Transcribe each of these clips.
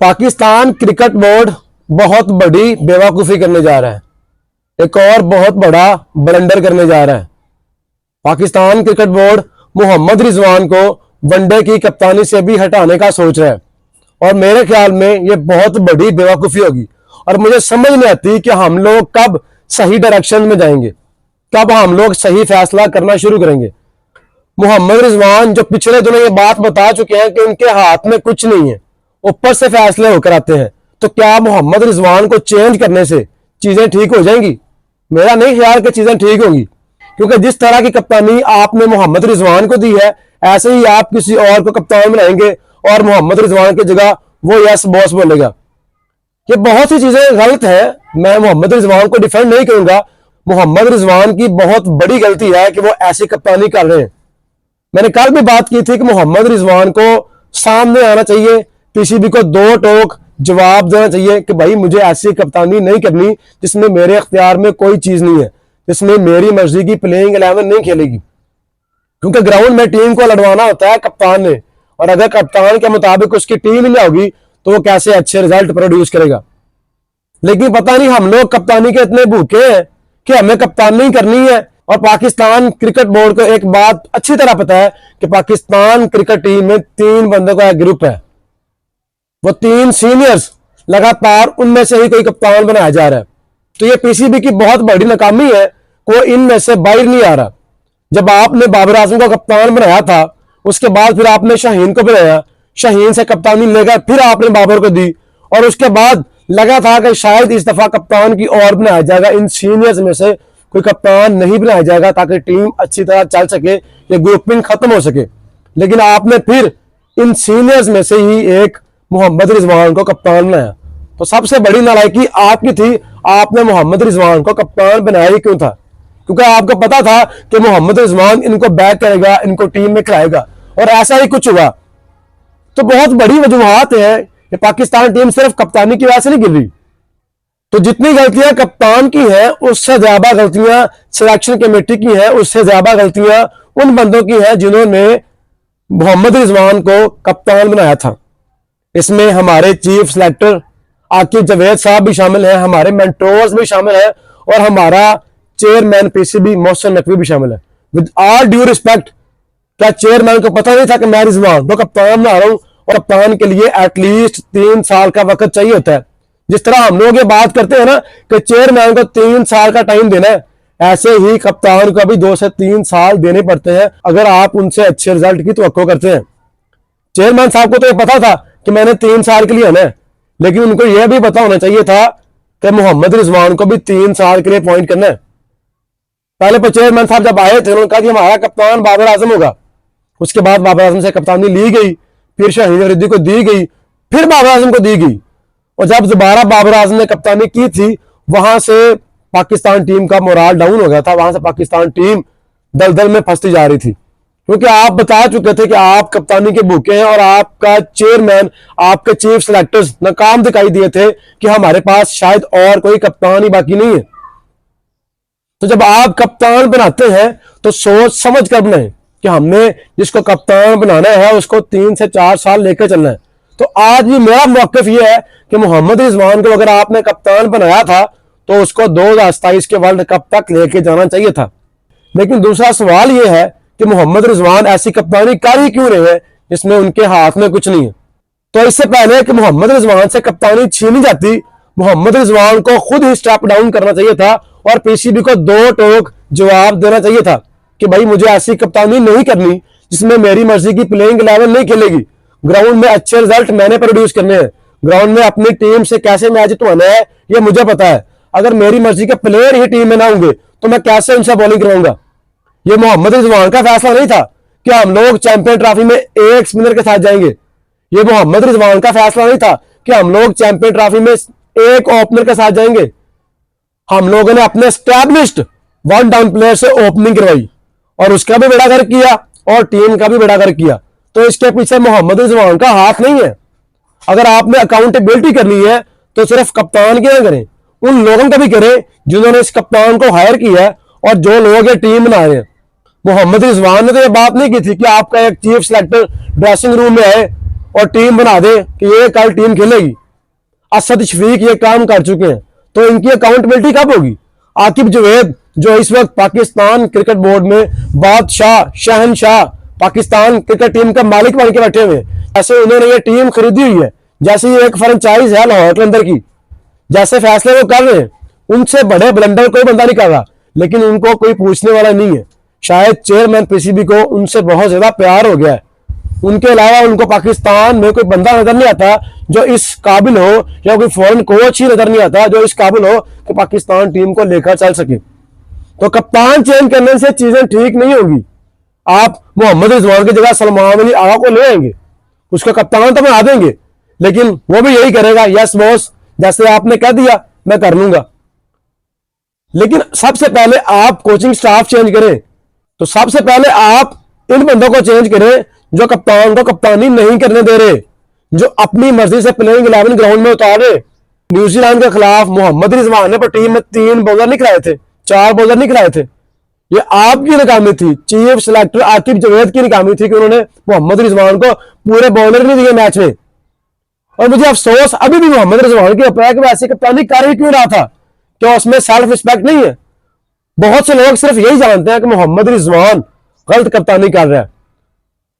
Pakistan cricket board बहुत बड़ी बेवकूफ़ी करने जा रहा है। एक और बहुत बड़ा ब्लंडर करने जा रहा है। पाकिस्तान क्रिकेट बोर्ड मोहम्मद रिजवान को वनडे की कप्तानी से भी हटाने का सोच रहा है और मेरे ख्याल में ये बहुत बड़ी बेवकूफ़ी होगी। और मुझे समझ नहीं आती कि हम लोग कब सही डायरेक्शन में जाएंगे, कब हम लोग सही फैसला करना शुरू करेंगे। मोहम्मद रिजवान जो पिछले दिनों ये बात बता चुके हैं कि उनके हाथ में कुछ नहीं है, ऊपर से फैसले होकर आते हैं, तो क्या मोहम्मद रिजवान को चेंज करने से चीजें ठीक हो जाएंगी? मेरा नहीं ख्याल कि चीजें ठीक होंगी, क्योंकि जिस तरह की कप्तानी आपने मोहम्मद रिजवान को दी है, ऐसे ही आप किसी और को कप्तान बनाएंगे और मोहम्मद रिजवान की जगह वो यस बॉस बोलेगा। ये बहुत सी चीजें गलत है। मैं मोहम्मद रिजवान को डिफेंड नहीं करूंगा। मोहम्मद रिजवान की बहुत बड़ी गलती है कि वो ऐसी कप्तानी कर रहे हैं। मैंने कल भी बात की थी कि मोहम्मद रिजवान को सामने आना चाहिए, पीसीबी को दो टोक जवाब देना चाहिए कि भाई मुझे ऐसी कप्तानी नहीं करनी जिसमें मेरे इख्तियार में कोई चीज नहीं है, जिसमें मेरी मर्जी की प्लेइंग 11 नहीं खेलेगी। क्योंकि ग्राउंड में टीम को लड़वाना होता है कप्तान ने, और अगर कप्तान के मुताबिक उसकी टीम ही नहीं होगी तो वो कैसे अच्छे रिजल्ट प्रोड्यूस करेगा। लेकिन पता नहीं हम लोग कप्तानी के इतने भूखे हैं कि हमें कप्तानी करनी है। और पाकिस्तान क्रिकेट बोर्ड को एक बात अच्छी तरह पता है कि पाकिस्तान क्रिकेट टीम में 3 बंदों का एक ग्रुप है, वो 3 सीनियर्स लगातार उनमें से ही कोई कप्तान बनाया जा रहा है। तो ये पीसीबी की बहुत बड़ी नाकामी है, कोई इनमें से बाहर नहीं आ रहा। जब आपने बाबर आजम को कप्तान बनाया था, उसके बाद फिर आपने शाहीन को बनाया, शाहीन से कप्तानी लेकर फिर आपने बाबर को दी, और उसके बाद लगा था कि शायद इस दफा कप्तान की और बनाया जाएगा, इन सीनियर्स में से कोई कप्तान नहीं बनाया जाएगा ताकि टीम अच्छी तरह चल सके, ये ग्रुपिंग खत्म हो सके। लेकिन आपने फिर इन सीनियर्स में से ही एक मोहम्मद रिजवान को कप्तान बनाया। तो सबसे बड़ी नालायकी आपकी थी, आपने मोहम्मद रिजवान को कप्तान बनाया ही क्यों था? क्योंकि आपको पता था कि मोहम्मद रिजवान इनको बैक करेगा, इनको टीम में खिलाएगा, और ऐसा ही कुछ हुआ। तो बहुत बड़ी वजूहात है कि पाकिस्तान टीम सिर्फ कप्तानी की वजह से नहीं गिर रही। तो जितनी गलतियां कप्तान की हैं, उससे ज्यादा गलतियां सिलेक्शन कमेटी की हैं, उससे ज्यादा गलतियां उन बंदों की हैं जिन्होंने मोहम्मद रिजवान को कप्तान बनाया था। इसमें हमारे चीफ सिलेक्टर आकिब जावेद साहब भी शामिल हैं, हमारे मेंटोर्स भी शामिल हैं, और हमारा चेयरमैन पीसीबी मोहसिन नकवी भी शामिल है। विद ऑल ड्यू रिस्पेक्ट, क्या चेयरमैन को पता नहीं था कि मैं रिजवान को कप्तान बना रहा हूं, और कप्तान के लिए एटलीस्ट 3 साल का वक्त चाहिए होता है। जिस तरह हम लोग ये बात करते हैं ना कि चेयरमैन को 3 साल का टाइम देना है, ऐसे ही कप्तान को भी 2 से 3 साल देने पड़ते हैं अगर आप उनसे अच्छे रिजल्ट की तवक्को करते हैं। चेयरमैन साहब को तो ये पता था कि मैंने 3 साल के लिए आना है, लेकिन उनको यह भी पता होना चाहिए था कि मोहम्मद रिजवान को भी 3 साल के लिए अपॉइंट करना है। पहले पर चेयरमैन साहब जब आए थे, उन्होंने कहा कि हमारा कप्तान बाबर आजम होगा। उसके बाद बाबर आजम से कप्तानी ली गई, फिर शाहीन अफरीदी को दी गई, फिर बाबर आजम को दी गई, और जब दोबारा बाबर आजम ने कप्तानी की थी, वहां से पाकिस्तान टीम का मोराल डाउन हो गया था। वहां से पाकिस्तान टीम दलदल में फंसती जा रही थी, क्योंकि आप बता चुके थे कि आप कप्तानी के भूखे हैं, और आपका चेयरमैन, आपके चीफ सिलेक्टर्स नाकाम दिखाई दिए थे कि हमारे पास शायद और कोई कप्तान ही बाकी नहीं है। तो जब आप कप्तान बनाते हैं तो सोच समझ कर बनाएं कि हमने जिसको कप्तान बनाना है उसको 3 से 4 साल लेकर चलना है। तो आज भी मेरा मौक़िफ़ यह है कि मोहम्मद रिजवान को अगर आपने कप्तान बनाया था तो उसको 2027 के वर्ल्ड कप तक लेके जाना चाहिए था। लेकिन दूसरा सवाल यह है कि मोहम्मद रिजवान ऐसी कप्तानी कर ही क्यों रहे हैं जिसमें उनके हाथ में कुछ नहीं है। तो इससे पहले कि मोहम्मद रिजवान से कप्तानी छीनी जाती, मोहम्मद रिजवान को खुद ही स्टेप डाउन करना चाहिए था और पीसीबी को 2 टोक जवाब देना चाहिए था कि भाई मुझे ऐसी कप्तानी नहीं करनी जिसमें मेरी मर्जी की प्लेइंग 11 नहीं खेलेगी। ग्राउंड में अच्छे रिजल्ट मैंने प्रोड्यूस करने हैं, ग्राउंड में अपनी टीम से कैसे मैच जितवाना है ये मुझे पता है। अगर मेरी मर्जी के प्लेयर ही टीम में ना होंगे तो मैं कैसे उनसे बॉलिंग करवाऊंगा? ये मोहम्मद रिजवान का फैसला नहीं था कि हम लोग चैंपियन ट्रॉफी में एक स्पिनर के साथ जाएंगे। ये मोहम्मद रिजवान का फैसला नहीं था कि हम लोग चैंपियन ट्रॉफी में एक ओपनर के साथ जाएंगे। हम लोगों ने अपने एस्टैब्लिश्ड 1 डाउन प्लेयर से ओपनिंग करवाई, और उसका भी बेड़ा गर्क किया और टीम का भी बेड़ा गर्क किया। तो इसके पीछे मोहम्मद रिजवान का हाथ नहीं है। अगर आपने अकाउंटेबिलिटी करनी है तो सिर्फ कप्तान की ना करें, उन लोगों का भी करें जिन्होंने इस कप्तान को हायर किया है और जो लोग ये टीम बना रहे हैं। मोहम्मद रिजवान ने तो ये बात नहीं की थी कि आपका एक चीफ सिलेक्टर ड्रेसिंग रूम में आए और टीम बना दे कि ये कल टीम खेलेगी। असद शफीक ये काम कर चुके हैं, तो इनकी अकाउंटेबिलिटी कब होगी? आकिब जावेद जो इस वक्त पाकिस्तान क्रिकेट बोर्ड में बादशाह, शहनशाह, पाकिस्तान क्रिकेट टीम का मालिक बन के बैठे हुए हैं। जैसे उन्होंने ये टीम खरीदी हुई है, जैसे ये एक फ्रेंचाइज है लाहौर के अंदर की, जैसे फैसले वो कर रहे हैं, उनसे बड़े ब्लंडर कोई बंदा नहीं कर रहा, लेकिन उनको कोई पूछने वाला नहीं है। शायद चेयरमैन पीसीबी को उनसे बहुत ज्यादा प्यार हो गया है। उनके अलावा उनको पाकिस्तान में कोई बंदा नजर नहीं आता जो इस काबिल हो, या कोई फॉरेन कोच ही नजर नहीं आता जो इस काबिल हो कि पाकिस्तान टीम को लेकर चल सके। तो कप्तान चेंज करने से चीजें ठीक नहीं होगी। आप मोहम्मद रिजवान की जगह सलमान अली आगा को ले आएंगे, उसका कप्तान तो बना देंगे, लेकिन वो भी यही करेगा, यस बॉस जैसे आपने कह दिया मैं कर लूंगा। लेकिन सबसे पहले आप कोचिंग स्टाफ चेंज करें, तो सबसे पहले आप इन बंदों को चेंज करें जो कप्तान को कप्तानी नहीं करने दे रहे, जो अपनी मर्जी से प्लेइंग 11 ग्राउंड में उतारे। न्यूजीलैंड के खिलाफ मोहम्मद रिजवान ने पर टीम में 3 बॉलर नहीं खिलाए थे, 4 बॉलर नहीं खिलाए थे। ये आपकी नाकामी थी, चीफ सिलेक्टर आकिब जावेद की नाकामी थी कि उन्होंने मोहम्मद रिजवान को पूरे बॉलर नहीं दिए मैच में। और मुझे अफसोस अभी भी मोहम्मद रिजवान के ऊपर है कि वैसे कप्तानी कर ही क्यों रहा था, क्या उसमें सेल्फ रिस्पेक्ट नहीं है? बहुत से लोग सिर्फ यही जानते हैं कि मोहम्मद रिजवान गलत कप्तानी कर रहा है,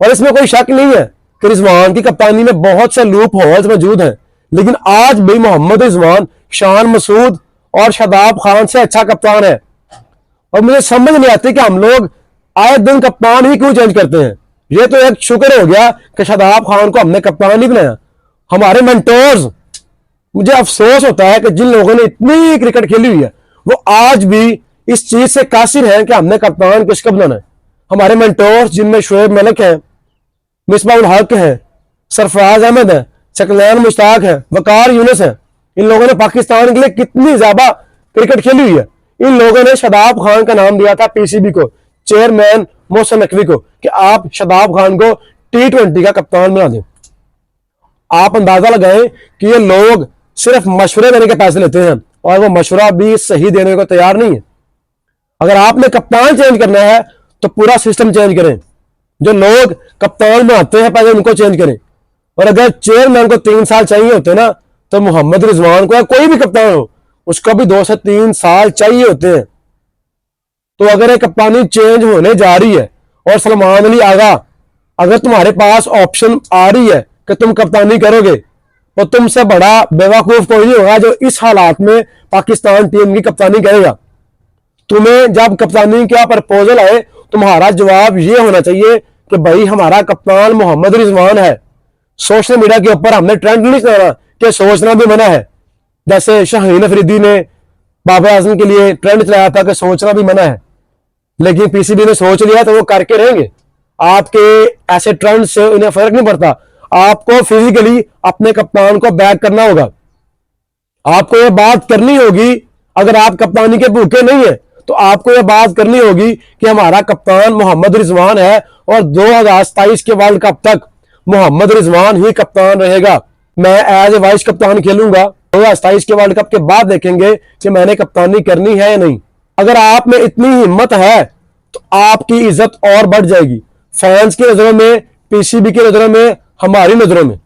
और इसमें कोई शक नहीं है कि रिजवान की कप्तानी में बहुत से लूप होल्स मौजूद हैं। लेकिन आज भी मोहम्मद रिजवान शान मसूद और शादाब खान से अच्छा कप्तान है। और मुझे समझ नहीं आती कि हम लोग आए दिन कप्तान ही क्यों चेंज करते हैं। ये तो एक शुक्र हो गया कि शादाब खान को हमने कप्तान नहीं बनाया। हमारे मेंटोर्स, मुझे अफसोस होता है कि जिन लोगों ने इतनी क्रिकेट खेली हुई है वो आज भी इस चीज से कासिर हैं कि हमने कप्तान किसको बनाना है। हमारे मेंटोर्स जिनमें शोएब मलिक है, मिसबाह उल हक है, सरफराज अहमद है, शकलैन मुश्ताक है, वकार यूनुस है, इन लोगों ने पाकिस्तान के लिए कितनी ज्यादा क्रिकेट खेली हुई है। इन लोगों ने शादाब खान का नाम दिया था पीसीबी को, चेयरमैन मोहसिन नकवी को, कि आप शादाब खान को T20 का कप्तान बना दें। आप अंदाजा लगाएं कि ये लोग सिर्फ मशवरे देने के पैसे लेते हैं और वो मशवरा भी सही देने को तैयार नहीं है। अगर आपने कप्तान चेंज करना है तो पूरा सिस्टम चेंज करें। जो लोग कप्तान बनाते हैं पहले उनको चेंज करें। और अगर चेयरमैन को 3 साल चाहिए होते ना, तो मोहम्मद रिजवान को या कोई भी कप्तान हो उसको भी 2 से 3 साल चाहिए होते हैं। तो अगर एक कप्तानी चेंज होने जा रही है और सलमान अली आगा, अगर तुम्हारे पास ऑप्शन आ रही है कि तुम कप्तानी करोगे, तो तुमसे बड़ा बेवकूफ कोई नहीं होगा जो इस हालात में पाकिस्तान टीम की कप्तानी करेगा। तुम्हें जब कप्तानी का प्रपोजल आए, तुम्हारा जवाब ये होना चाहिए कि भाई हमारा कप्तान मोहम्मद रिजवान है। सोशल मीडिया के ऊपर हमने ट्रेंड नहीं चलाना कि सोचना भी मना है, जैसे शाहीन अफरीदी ने बाबर आजम के लिए ट्रेंड चलाया था कि सोचना भी मना है। लेकिन पीसीबी ने सोच लिया तो वो करके रहेंगे। आपके ऐसे ट्रेंड से उन्हें फर्क नहीं पड़ता। आपको फिजिकली अपने कप्तान को बैक करना होगा। आपको ये बात करनी होगी, अगर आप कप्तानी के भूखे नहीं है तो आपको ये बात करनी होगी कि हमारा कप्तान मोहम्मद रिजवान है और 2027 के वर्ल्ड कप तक मोहम्मद रिजवान ही कप्तान रहेगा। मैं एज ए वाइस कप्तान खेलूंगा। 2027 के वर्ल्ड कप के बाद देखेंगे कि मैंने कप्तानी करनी है या नहीं। अगर आप में इतनी हिम्मत है तो आपकी इज्जत और बढ़ जाएगी, फैंस की नजरों में, पीसीबी की नजरों में, हमारी नजरों में।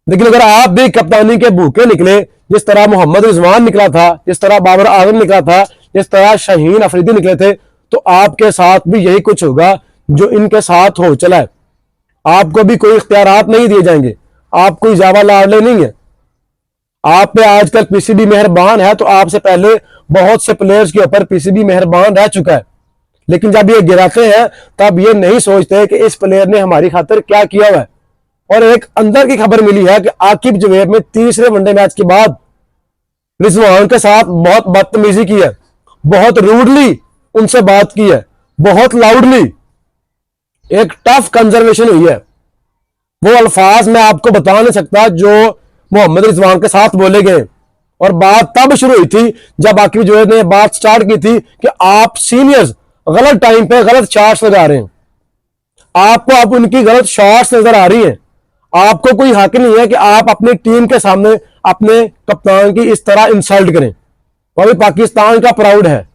लेकिन अगर आप भी कप्तानी के भूखे निकले, जिस तरह मोहम्मद रिजवान निकला था, जिस तरह बाबर आजम निकला था, जिस तरह शाहीन अफरीदी निकले थे, तो आपके साथ भी यही कुछ होगा जो इनके साथ हो चला है। आपको भी कोई इख्तियारात नहीं दिए जाएंगे, आप कोई जावा लाडले नहीं है। आप पे आजकल पीसीबी मेहरबान है, तो आपसे पहले बहुत से प्लेयर्स के ऊपर पीसीबी मेहरबान रह चुका है। लेकिन जब ये गिराते हैं तब ये नहीं सोचते कि इस प्लेयर ने हमारी खातिर क्या किया हुआ है। और एक अंदर की खबर मिली है कि आकिब जावेद में तीसरे वनडे मैच के बाद रिजवान के साथ बहुत बदतमीजी की है, बहुत रूडली उनसे बात की है, बहुत लाउडली एक टफ कंजर्वेशन हुई है। वो अल्फाज मैं आपको बता नहीं सकता जो मोहम्मद रिजवान के साथ बोले गए। और बात तब शुरू हुई थी जब आकिब जावेद ने बात स्टार्ट की थी कि आप सीनियर्स गलत टाइम पे गलत शॉट्स लगा रहे हैं, आपको अब उनकी गलत शॉट्स नजर आ रही है। आपको कोई हक नहीं है कि आप अपनी टीम के सामने अपने कप्तान की इस तरह इंसल्ट करें। वो भी पाकिस्तान का प्राउड है।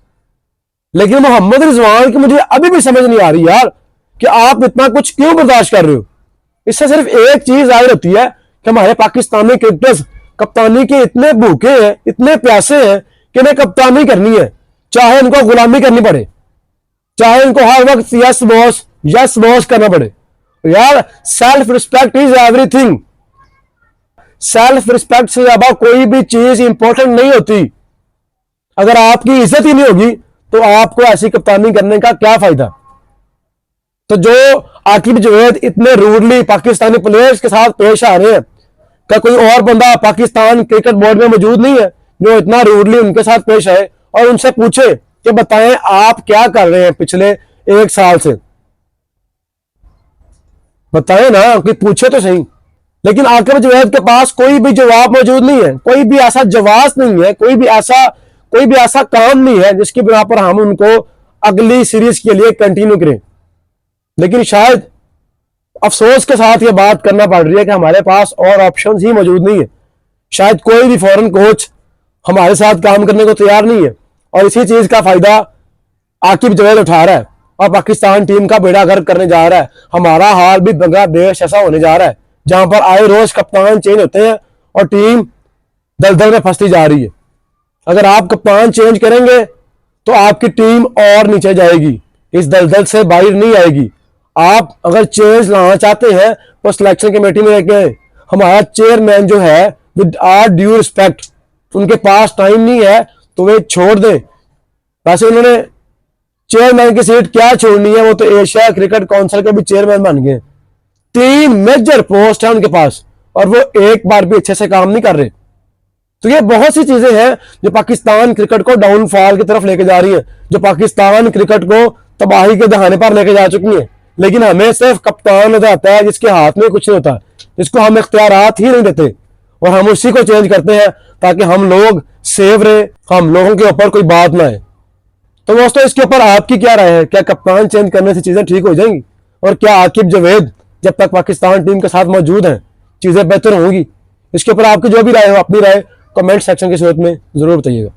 लेकिन मोहम्मद रिजवान की मुझे अभी भी समझ नहीं आ रही यार कि आप इतना कुछ क्यों बर्दाश्त कर रहे हो। इससे सिर्फ एक चीज जाहिर होती है कि हमारे पाकिस्तानी क्रिकेटर्स कप्तानी के इतने भूखे हैं, इतने प्यासे हैं कि इन्हें कप्तानी करनी है, चाहे इनको गुलामी करनी पड़े, चाहे इनको हर वक्त यस बॉस करना पड़े। यार self respect is everything. Self respect से ज्यादा कोई भी चीज इंपॉर्टेंट नहीं होती। अगर आपकी इज्जत ही नहीं होगी तो आपको ऐसी कप्तानी करने का क्या फायदा। तो जो आकिब जावेद इतने रूडली पाकिस्तानी प्लेयर्स के साथ पेश आ रहे हैं, क्या कोई और बंदा पाकिस्तान क्रिकेट बोर्ड में मौजूद नहीं है जो इतना रूडली उनके साथ पेश आए और उनसे पूछे कि बताएं आप क्या कर रहे हैं पिछले 1 साल से, बताएं ना, कि पूछे तो सही। लेकिन आकिब जावेद के पास कोई भी जवाब मौजूद नहीं है, कोई भी ऐसा जवाब नहीं है, कोई भी ऐसा काम नहीं है जिसकी बिना पर हम उनको अगली सीरीज के लिए कंटिन्यू करें। लेकिन शायद अफसोस के साथ ये बात करना पड़ रही है कि हमारे पास और ऑप्शंस ही मौजूद नहीं है। शायद कोई भी फॉरेन कोच हमारे साथ काम करने को तैयार नहीं है और इसी चीज का फायदा आकिब जावेद उठा रहा है और पाकिस्तान टीम का बेड़ा गर्क करने जा रहा है। हमारा हाल भी बांग्लादेश ऐसा होने जा रहा है जहां पर आए रोज कप्तान चेंज होते हैं और टीम दलदल में फंसती जा रही है। अगर आप कप्तान चेंज करेंगे तो आपकी टीम और नीचे जाएगी, इस दलदल से बाहर नहीं आएगी। आप अगर चेंज लाना चाहते हैं तो सिलेक्शन कमेटी में लेके आए। हमारा चेयरमैन जो है, विद आर ड्यू रिस्पेक्ट, उनके पास टाइम नहीं है तो वे छोड़ दें। वैसे उन्होंने चेयरमैन की सीट क्या छोड़नी है, वो तो एशिया क्रिकेट काउंसिल के भी चेयरमैन बन गए। 3 मेजर पोस्ट है उनके पास और वो एक बार भी अच्छे से काम नहीं कर रहे। तो ये बहुत सी चीजें हैं जो पाकिस्तान क्रिकेट को डाउनफॉल की तरफ लेके जा रही है, जो पाकिस्तान क्रिकेट को तबाही के दहाने पर लेके जा चुकी है। लेकिन हमें सिर्फ कप्तान नजर आता है जिसके हाथ में कुछ नहीं होता, जिसको हम इख्तियारात ही नहीं देते और हम उसी को चेंज करते हैं ताकि हम लोग सेव रहे, हम लोगों के ऊपर कोई बात ना आए। तो दोस्तों इसके ऊपर आपकी क्या राय है? क्या कप्तान चेंज करने से चीजें ठीक हो जाएंगी और क्या आकिब जावेद जब तक पाकिस्तान टीम के साथ मौजूद हैं चीजें बेहतर होंगी? इसके ऊपर आपकी जो भी राय हो, अपनी राय कमेंट सेक्शन की सूरत में जरूर बताइएगा।